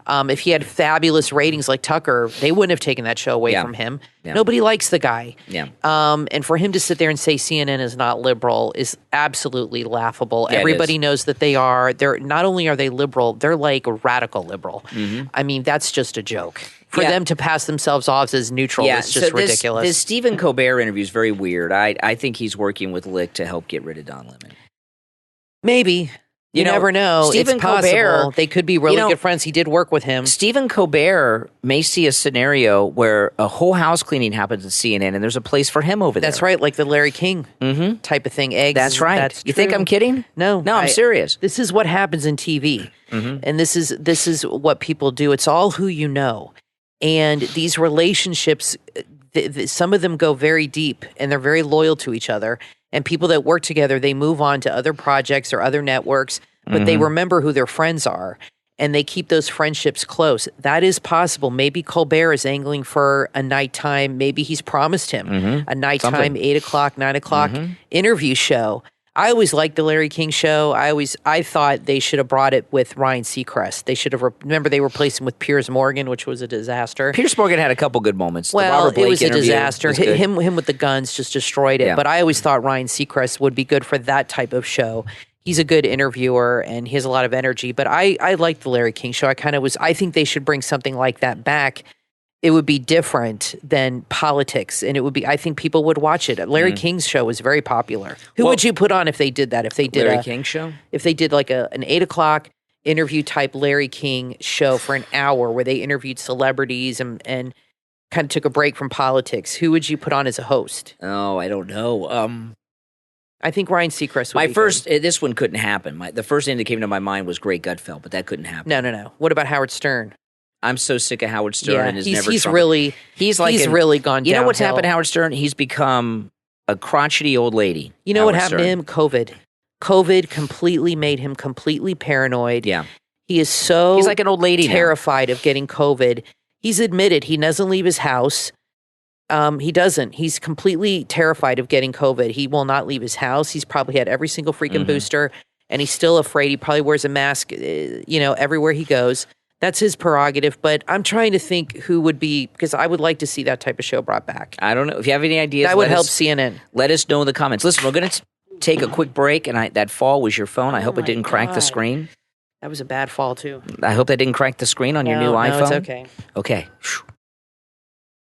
If he had fabulous ratings like Tucker, they wouldn't have taken that show away from him. Nobody likes the guy. And for him to sit there and say CNN is not liberal is absolutely laughable. Everybody knows that they are. They're not only are they liberal, they're like radical liberal. I mean, that's just a joke. For them to pass themselves off as neutral is just ridiculous. This Stephen Colbert interview is very weird. I think he's working with Licht to help get rid of Don Lemon. Maybe. You never know. Stephen it's possible. Colbert, they could be really good friends. He did work with him. Stephen Colbert may see a scenario where a whole house cleaning happens at CNN and there's a place for him over there. That's right, like the Larry King type of thing. Eggs. That's right. That's you think I'm kidding? No, I'm serious. This is what happens in TV. And this is what people do. It's all who you know. And these relationships, some of them go very deep and they're very loyal to each other. And people that work together, they move on to other projects or other networks, but they remember who their friends are and they keep those friendships close. That is possible. Maybe Colbert is angling for a nighttime. Maybe he's promised him a nighttime 8 o'clock, 9 o'clock interview show. I always liked the Larry King show. I thought they should have brought it with Ryan Seacrest. They should have remember they replaced him with Piers Morgan, which was a disaster. Piers Morgan had a couple good moments. Well, it was a disaster. Him with the guns just destroyed it. Yeah. But I always thought Ryan Seacrest would be good for that type of show. He's a good interviewer and he has a lot of energy. But I liked the Larry King show. I think they should bring something like that back. It would be different than politics, and it would be. I think people would watch it. Larry King's show was very popular. Who would you put on if they did that? If they did Larry King show? If they did like an 8 o'clock interview type Larry King show for an hour where they interviewed celebrities and kind of took a break from politics, who would you put on as a host? Oh, I don't know. I think Ryan Seacrest would be good. This one couldn't happen. The first thing that came to my mind was Greg Gutfeld, but that couldn't happen. No. What about Howard Stern? I'm so sick of Howard Stern and he's really gone down. You know what's happened to Howard Stern? He's become a crotchety old lady. You know what happened to him? COVID completely made him completely paranoid. Yeah. He is so he's like an old lady terrified of getting COVID. He's admitted he doesn't leave his house. He doesn't. He's completely terrified of getting COVID. He will not leave his house. He's probably had every single freaking booster and he's still afraid. He probably wears a mask, everywhere he goes. That's his prerogative, but I'm trying to think who would be, because I would like to see that type of show brought back. I don't know. If you have any ideas, that would help CNN. Let us know in the comments. Listen, we're going to take a quick break, and that fall was your phone. I hope it didn't crack the screen. That was a bad fall, too. I hope that didn't crack the screen on your new iPhone. No, it's okay. Okay.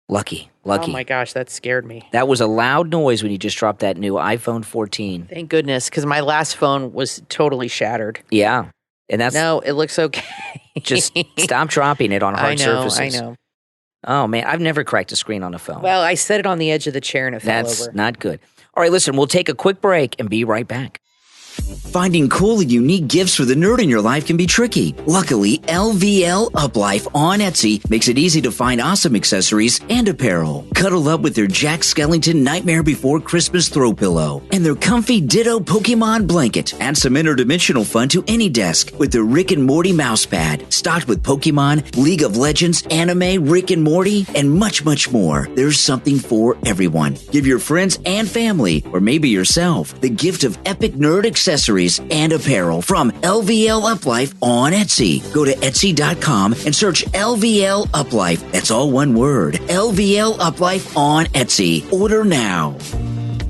Lucky. Oh, my gosh, that scared me. That was a loud noise when you just dropped that new iPhone 14. Thank goodness, because my last phone was totally shattered. Yeah. And that's... No, it looks okay. Just stop dropping it on hard surfaces. I know. Oh, man, I've never cracked a screen on a phone. Well, I set it on the edge of the chair and it fell over. That's not good. All right, listen, we'll take a quick break and be right back. Finding cool and unique gifts for the nerd in your life can be tricky. Luckily, LVL Uplife on Etsy makes it easy to find awesome accessories and apparel. Cuddle up with their Jack Skellington Nightmare Before Christmas throw pillow and their comfy Ditto Pokemon blanket. Add some interdimensional fun to any desk with their Rick and Morty mouse pad, stocked with Pokemon, League of Legends, anime, Rick and Morty, and much, much more. There's something for everyone. Give your friends and family, or maybe yourself, the gift of epic nerd accessories and apparel from LVL Uplife on Etsy. Go to Etsy.com and search LVL Uplife. That's all one word. LVL Uplife on Etsy. Order now.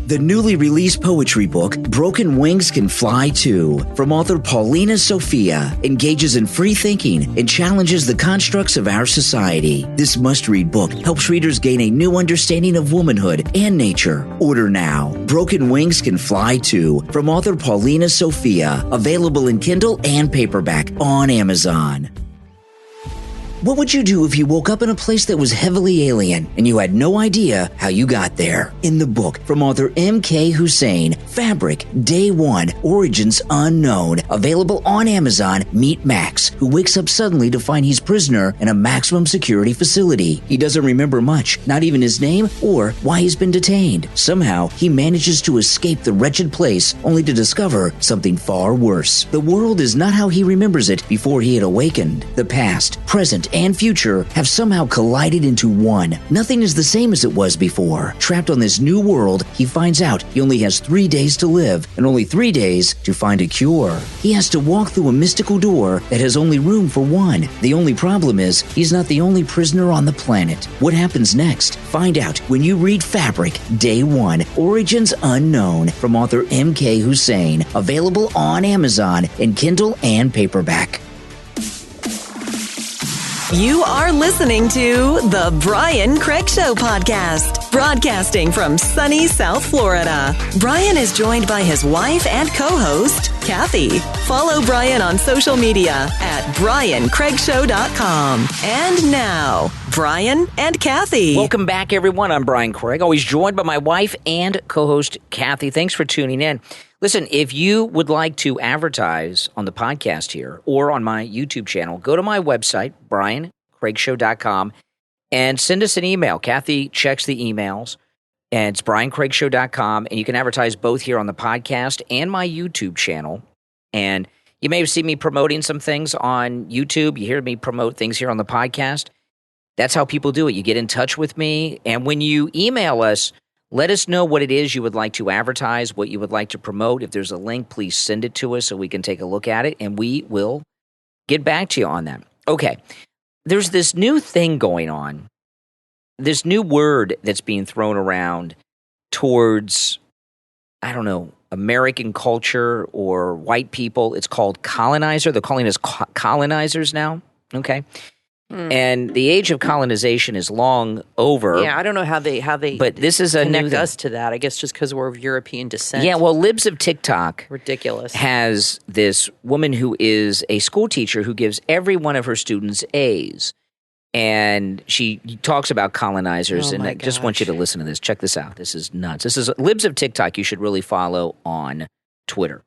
The newly released poetry book, Broken Wings Can Fly Too, from author Paulina Sophia, engages in free thinking and challenges the constructs of our society. This must-read book helps readers gain a new understanding of womanhood and nature. Order now. Broken Wings Can Fly Too, from author Paulina Sophia, available in Kindle and paperback on Amazon. What would you do if you woke up in a place that was heavily alien and you had no idea how you got there? In the book from author M.K. Hussein, Fabric, Day One, Origins Unknown, available on Amazon, meet Max, who wakes up suddenly to find he's prisoner in a maximum security facility. He doesn't remember much, not even his name or why he's been detained. Somehow, he manages to escape the wretched place only to discover something far worse. The world is not how he remembers it before he had awakened. The past, present, and future have somehow collided into one. Nothing is the same as it was before. Trapped on this new world, he finds out he only has 3 days to live and only 3 days to find a cure. He has to walk through a mystical door that has only room for one. The only problem is he's not the only prisoner on the planet. What happens next? Find out when you read Fabric, Day One, Origins Unknown, from author M.K. Hussein, available on Amazon in Kindle and paperback. You are listening to The Brian Craig Show podcast, broadcasting from sunny South Florida. Brian is joined by his wife and co-host, Kathy. Follow Brian on social media at BrianCraigShow.com. And now, Brian and Kathy. Welcome back, everyone. I'm Brian Craig, always joined by my wife and co-host, Kathy. Thanks for tuning in. Listen, if you would like to advertise on the podcast here or on my YouTube channel, go to my website, BrianCraigShow.com, and send us an email. Kathy checks the emails, and it's BrianCraigShow.com, and you can advertise both here on the podcast and my YouTube channel. And you may have seen me promoting some things on YouTube. You hear me promote things here on the podcast. That's how people do it. You get in touch with me, and when you email us, let us know what it is you would like to advertise, what you would like to promote. If there's a link, please send it to us so we can take a look at it, and we will get back to you on that. Okay, there's this new thing going on, this new word that's being thrown around towards, I don't know, American culture or white people. It's called colonizer. They're calling us colonizers now, okay? And the age of colonization is long over. Yeah, I don't know how they but this is a connect new us to that. I guess just because we're of European descent. Yeah, well, Libs of TikTok ridiculous has this woman who is a school teacher who gives every one of her students A's. And she talks about colonizers, and I just want you to listen to this. Check this out. This is nuts. This is Libs of TikTok. You should really follow on Twitter.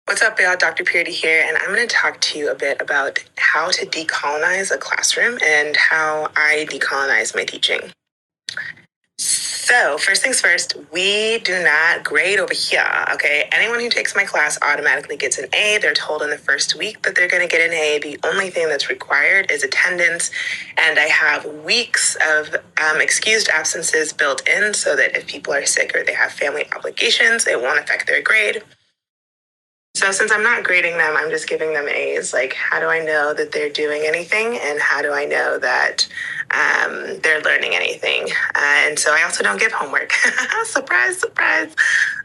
What's up, y'all? Dr. Purity here, and I'm going to talk to you a bit about how to decolonize a classroom and how I decolonize my teaching. So, first things first, we do not grade over here, okay? Anyone who takes my class automatically gets an A. They're told in the first week that they're going to get an A. The only thing that's required is attendance, and I have weeks of excused absences built in so that if people are sick or they have family obligations, it won't affect their grade. So since I'm not grading them, I'm just giving them A's. Like, how do I know that they're doing anything? And how do I know that they're learning anything? And so I also don't give homework. Surprise, surprise.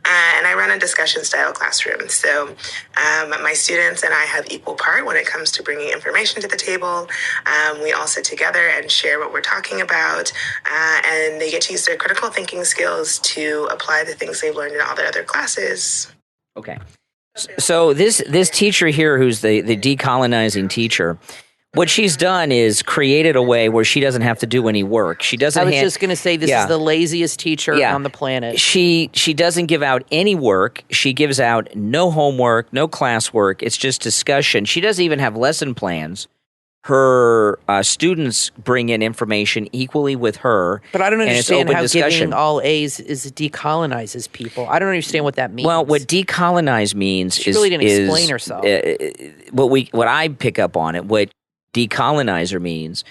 And I run a discussion style classroom. So my students and I have equal part when it comes to bringing information to the table. We all sit together and share what we're talking about. And they get to use their critical thinking skills to apply the things they've learned in all their other classes. Okay. So this teacher here, who's the decolonizing teacher, what she's done is created a way where she doesn't have to do any work. She doesn't. I was just going to say this is the laziest teacher on the planet. She doesn't give out any work. She gives out no homework, no classwork. It's just discussion. She doesn't even have lesson plans. Her students bring in information equally with her. But I don't understand how discussion. giving all A's is decolonizes people. I don't understand what that means. Well, what decolonize means she really didn't explain herself. What I pick up on it, what decolonizer means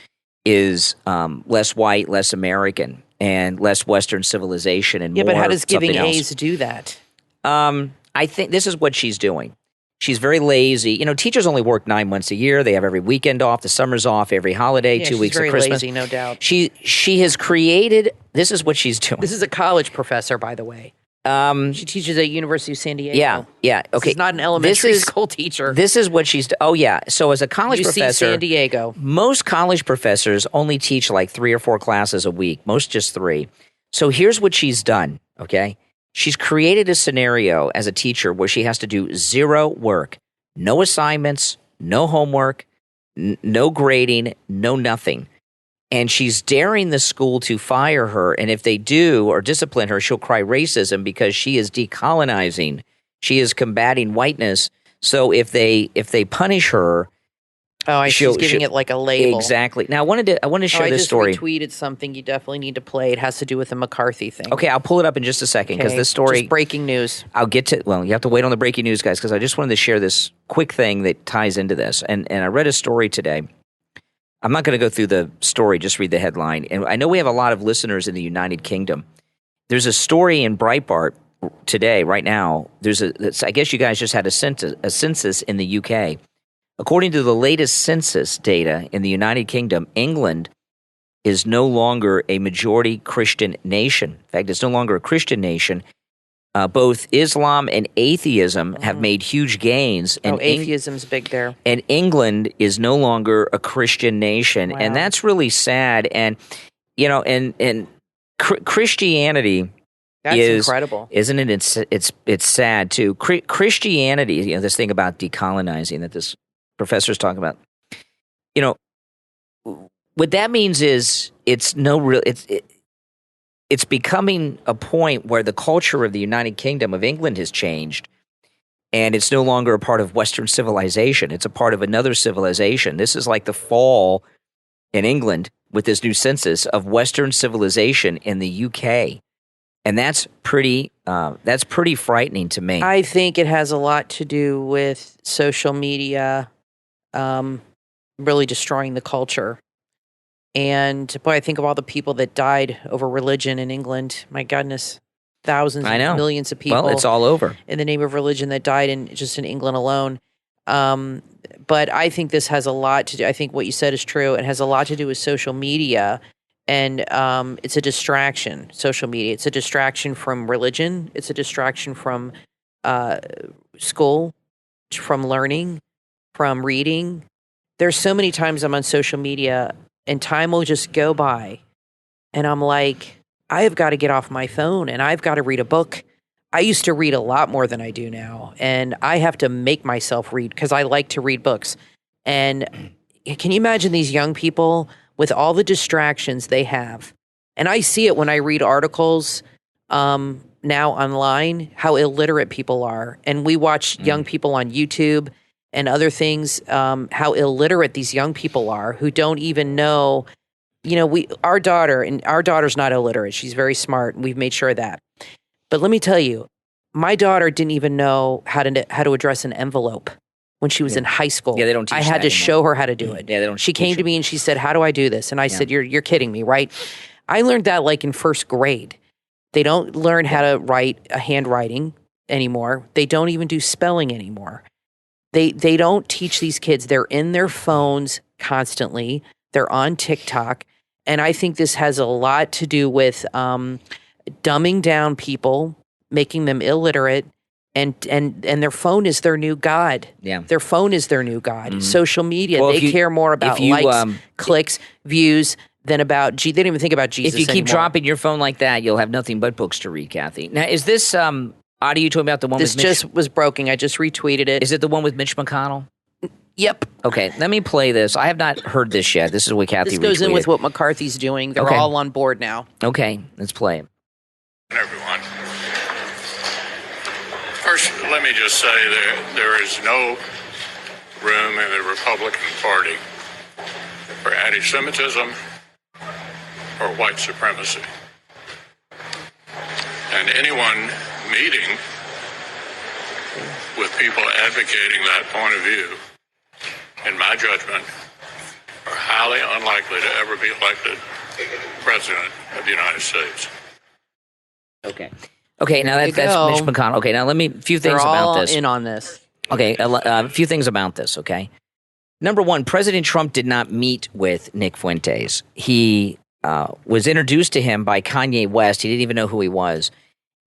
is less white, less American, and less Western civilization, and more but how does giving something A's do that? I think this is what she's doing. She's very lazy. You know, teachers only work 9 months a year. They have every weekend off. The summer's off. Every holiday, 2 weeks of Christmas. She's very lazy, no doubt. She has created. This is what she's doing. This is a college professor, by the way. She teaches at University of San Diego. Yeah. Okay, she's not an elementary school teacher. This is what she's. Oh yeah. So as a college professor, San Diego. Most college professors only teach like 3 or 4 classes a week. Most just 3. So here's what she's done. Okay, she's created a scenario as a teacher where she has to do 0 work. No assignments, no homework, no grading, no nothing. And she's daring the school to fire her. And if they do or discipline her, she'll cry racism because she is decolonizing. She is combating whiteness. So if they punish her, she's giving it like a label. Exactly. Now I wanted to share this story. I just retweeted something you definitely need to play. It has to do with the McCarthy thing. Okay, I'll pull it up in just a second because this story. Just breaking news. I'll get to. Well, you have to wait on the breaking news, guys, because I just wanted to share this quick thing that ties into this. And I read a story today. I'm not going to go through the story. Just read the headline. And I know we have a lot of listeners in the United Kingdom. There's a story in Breitbart today, right now. I guess you guys just had a census in the UK. According to the latest census data in the United Kingdom, England is no longer a majority Christian nation. In fact, it's no longer a Christian nation. Both Islam and atheism have made huge gains. And atheism's big there. And England is no longer a Christian nation. Wow. And that's really sad. And, you know, and Christianity is incredible. Isn't it? It's sad, too. Christianity, you know, this thing about decolonizing that this professor's talking about, you know, what that means is it's becoming a point where the culture of the United Kingdom of England has changed, and it's no longer a part of Western civilization. It's a part of another civilization. This is like the fall in England with this new census of Western civilization in the UK. And that's pretty frightening to me. I think it has a lot to do with social media really destroying the culture. And boy, I think of all the people that died over religion in England. My goodness, thousands, millions of people. Well, it's all over in the name of religion that died in England alone. But I think this has a lot to do. I think what you said is true. It has a lot to do with social media, and it's a distraction. Social media. It's a distraction from religion. It's a distraction from school, from learning, from reading. There's so many times I'm on social media and time will just go by and I'm like, I have got to get off my phone and I've got to read a book. I used to read a lot more than I do now, and I have to make myself read because I like to read books. And can you imagine these young people with all the distractions they have? And I see it when I read articles now online, how illiterate people are. And we watch young people on YouTube and other things, how illiterate these young people are who don't even know, you know, our daughter's not illiterate. She's very smart, and we've made sure of that. But let me tell you, my daughter didn't even know how to address an envelope when she was in high school. Yeah, they don't teach I had to show her how to do it. Yeah, they don't. She came to me and she said, "How do I do this?" And I said, "You're kidding me, right?" I learned that like in first grade. They don't learn how to write a handwriting. anymore. They don't even do spelling anymore. They don't teach these kids. They're in their phones constantly. They're on TikTok. And I think this has a lot to do with dumbing down people, making them illiterate, and their phone is their new god. Yeah. Their phone is their new god. Mm-hmm. Social media, Well, they care more about likes, clicks, views than about, they don't even think about Jesus If you keep anymore. dropping your phone like that, you'll have nothing but books to read, Kathy. Now, is this audio you talking about the one This with Mitch? just was broken. I just retweeted it. Is it the one with Mitch McConnell? Yep. Okay, let me play this. I have not heard this yet. This is what Kathy This goes in retweeted. with what McCarthy's doing. They're Okay. all on board now. Okay, let's play it. Everyone. First, let me just say there is no room in the Republican Party for anti-Semitism or white supremacy. And anyone meeting with people advocating that point of view, in my judgment, are highly unlikely to ever be elected president of the United States. Okay. Okay, now that's go. Mitch McConnell. Okay, now let me, a few things They're all about this. in on this. Okay, a few things about this, okay? Number one, President Trump did not meet with Nick Fuentes. He was introduced to him by Kanye West. He didn't even know who he was.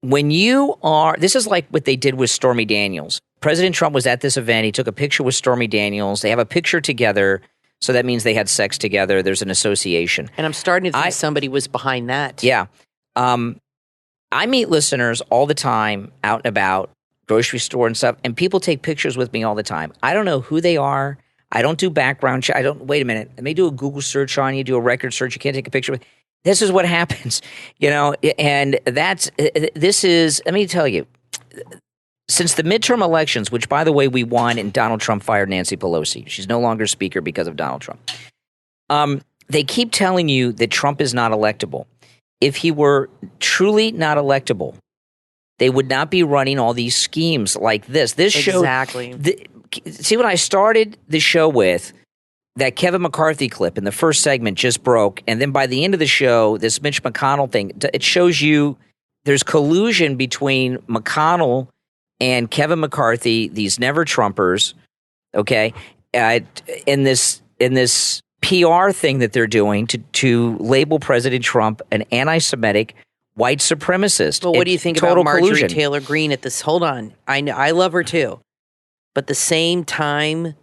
When you are, this is like what they did with Stormy Daniels. President Trump was at this event. He took a picture with Stormy Daniels. They have a picture together, so that means they had sex together. There's an association. And I'm starting to think somebody was behind that. Yeah. I meet listeners all the time out and about, grocery store and stuff, and people take pictures with me all the time. I don't know who they are. I don't do background check. Wait a minute. Let me do a Google search on you, do a record search. You can't take a picture with. This is what happens, and this is, let me tell you, since the midterm elections, which by the way, we won and Donald Trump fired Nancy Pelosi. She's no longer speaker because of Donald Trump. They keep telling you that Trump is not electable. If he were truly not electable, they would not be running all these schemes like this. This show, Exactly. See what I started the show with? That Kevin McCarthy clip in the first segment just broke. And then by the end of the show, this Mitch McConnell thing, it shows you there's collusion between McConnell and Kevin McCarthy, these never Trumpers, okay, in this PR thing that they're doing to label President Trump an anti-Semitic white supremacist. But what do you think about Marjorie Taylor Greene at this? Hold on. I love her too. But the same time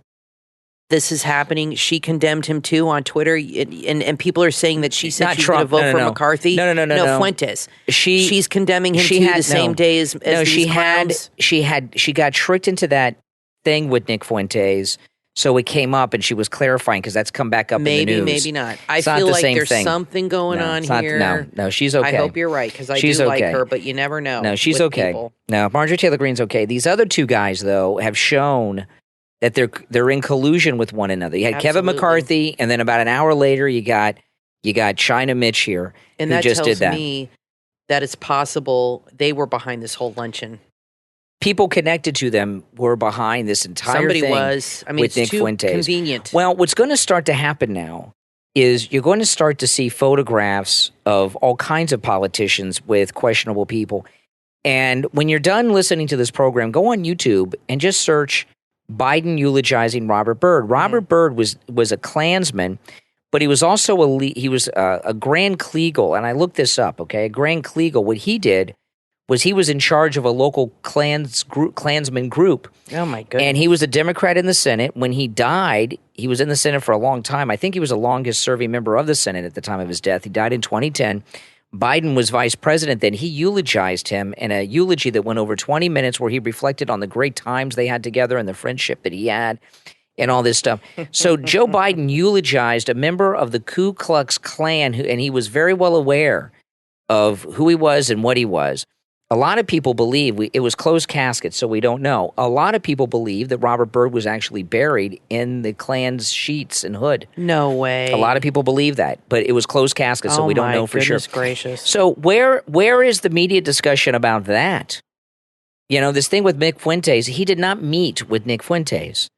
this is happening, she condemned him too on Twitter, and people are saying that she said she's going to vote for McCarthy. No, Fuentes. She's condemning him too the same day as these clowns. She got tricked into that thing with Nick Fuentes, so it came up and she was clarifying because that's come back up in the news. Maybe not. I feel like there's something going on here. No, she's okay. I hope you're right because I do like her, but you never know. No, she's okay. People. No, Marjorie Taylor Greene's okay. These other two guys though have shown that they're in collusion with one another. You had Kevin McCarthy, and then about an hour later, you got China Mitch here, and who that just tells did that. me that it's possible they were behind this whole luncheon. People connected to them were behind this entire thing. Somebody was. I mean, with it's Nick too Fuentes. Convenient. Well, what's going to start to happen now is you're going to start to see photographs of all kinds of politicians with questionable people. And when you're done listening to this program, go on YouTube and just search Biden eulogizing Robert Byrd. Robert Byrd was a Klansman, but he was also a Grand Kleagle, and I looked this up. Okay, a Grand Kleagle. What he did was he was in charge of a local Klansman group. Oh my goodness! And he was a Democrat in the Senate. When he died, he was in the Senate for a long time. I think he was the longest serving member of the Senate at the time of his death. He died in 2010. Biden was vice president then. He eulogized him in a eulogy that went over 20 minutes where he reflected on the great times they had together and the friendship that he had and all this stuff. So Joe Biden eulogized a member of the Ku Klux Klan, and he was very well aware of who he was and what he was. A lot of people believe it was closed casket, so we don't know. A lot of people believe that Robert Byrd was actually buried in the Klan's sheets and hood. No way. A lot of people believe that, but it was closed casket, so we don't know for sure. Goodness gracious. So where is the media discussion about that? This thing with Nick Fuentes, he did not meet with Nick Fuentes.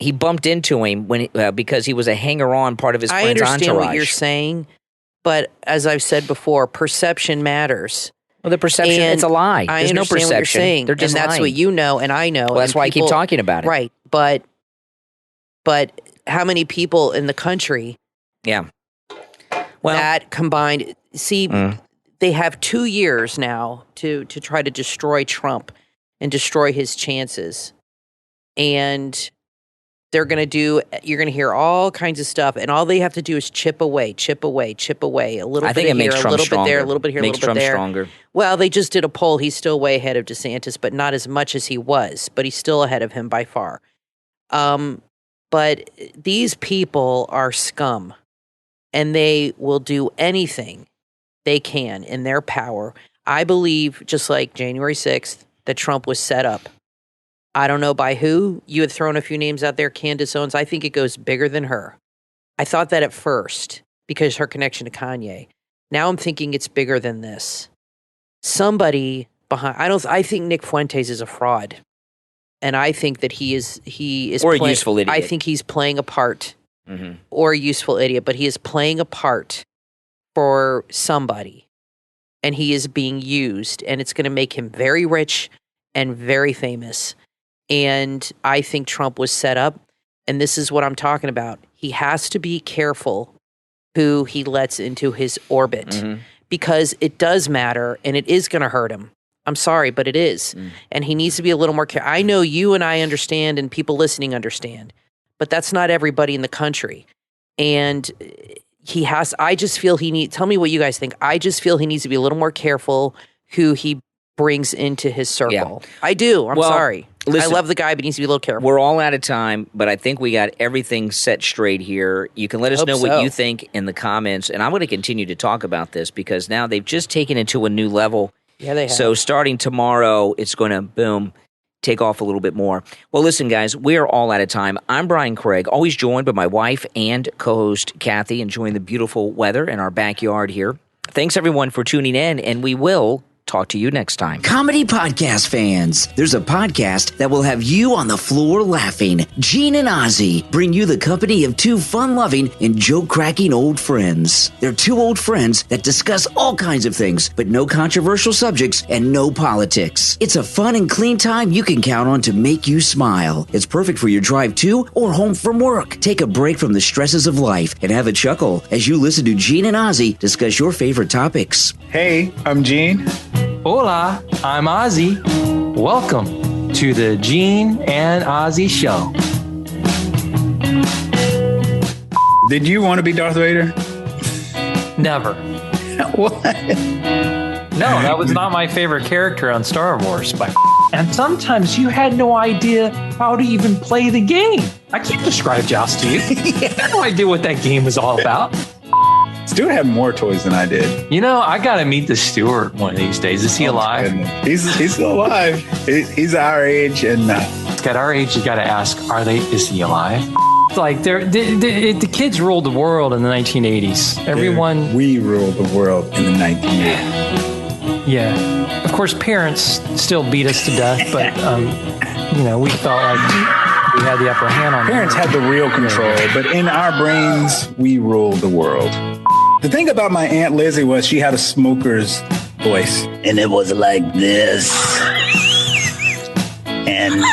He bumped into him because he was a hanger-on part of his friend's entourage. I understand what you're saying, but as I've said before, perception matters. Well, the perception, it's a lie. I There's no understand perception. what you're saying, They're just and that's lying. what you know, and I know. Well, that's and why I keep talking about it. Right, but how many people in the country? Yeah. Well, that combined, they have 2 years now to try to destroy Trump and destroy his chances, and you're going to hear all kinds of stuff, and all they have to do is chip away, a little I think bit it makes here, a Trump little stronger. bit there, a little bit here, a Makes little bit Trump there. stronger. Well, they just did a poll. He's still way ahead of DeSantis, but not as much as he was, but he's still ahead of him by far. But these people are scum, and they will do anything they can in their power. I believe, just like January 6th, that Trump was set up. I don't know by who. You had thrown a few names out there. Candace Owens. I think it goes bigger than her. I thought that at first because her connection to Kanye. Now I'm thinking it's bigger than this. Somebody behind. I think Nick Fuentes is a fraud, and I think that he is or a useful idiot. I think he's playing a part, or a useful idiot, but he is playing a part for somebody, and he is being used, and it's going to make him very rich and very famous. And I think Trump was set up, and this is what I'm talking about. He has to be careful who he lets into his orbit, because it does matter, and it is going to hurt him. I'm sorry, but it is. And he needs to be a little more careful. I know you and I understand, and people listening understand, but that's not everybody in the country. And I just feel tell me what you guys think. I just feel he needs to be a little more careful who he brings into his circle. Yeah. I do. I'm sorry. Listen, I love the guy, but he needs to be a little careful. We're all out of time, but I think we got everything set straight here. You can let us know what you think in the comments, and I'm going to continue to talk about this because now they've just taken it to a new level. Yeah, they have. So starting tomorrow, it's going to, boom, take off a little bit more. Well, listen, guys, we are all out of time. I'm Brian Craig, always joined by my wife and co-host Kathy, enjoying the beautiful weather in our backyard here. Thanks, everyone, for tuning in, and we will talk to you next time. Comedy podcast fans, there's a podcast that will have you on the floor laughing. Gene and Ozzy bring you the company of two fun-loving and joke-cracking old friends. They're two old friends that discuss all kinds of things, but no controversial subjects and no politics. It's a fun and clean time you can count on to make you smile. It's perfect for your drive to or home from work. Take a break from the stresses of life and have a chuckle as you listen to Gene and Ozzy discuss your favorite topics. Hey, I'm Gene. Hola, I'm Ozzy. Welcome to the Gene and Ozzy Show. Did you want to be Darth Vader? Never. What? No, that was not my favorite character on Star Wars. And sometimes you had no idea how to even play the game. I can't describe Joust to you. I had no idea what that game was all about. Stuart had more toys than I did. You know, I got to meet the Stuart one of these days. Is he alive? He's still alive. He's our age, and at our age, you got to ask: is he alive? Like the kids ruled the world in the 1980s. Everyone, we ruled the world in the 1980s. Yeah, of course, parents still beat us to death, but we felt like we had the upper hand on. Parents had the real control, but in our brains, we ruled the world. The thing about my Aunt Lizzie was she had a smoker's voice. And it was like this. And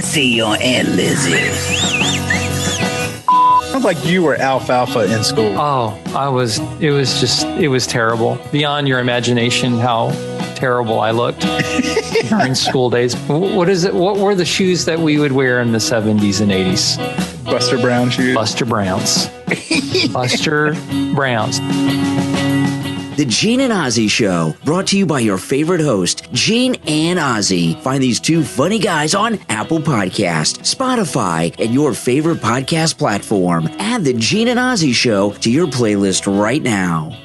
see your Aunt Lizzie. Sounds like you were alfalfa in school. Oh, it was terrible. Beyond your imagination how terrible I looked during school days. What is it? What were the shoes that we would wear in the 70s and 80s? Buster Brown shoes. Buster Browns. Buster Browns. The Gene and Ozzy Show, brought to you by your favorite host, Gene and Ozzy. Find these two funny guys on Apple Podcast, Spotify, and your favorite podcast platform. Add the Gene and Ozzy Show to your playlist right now.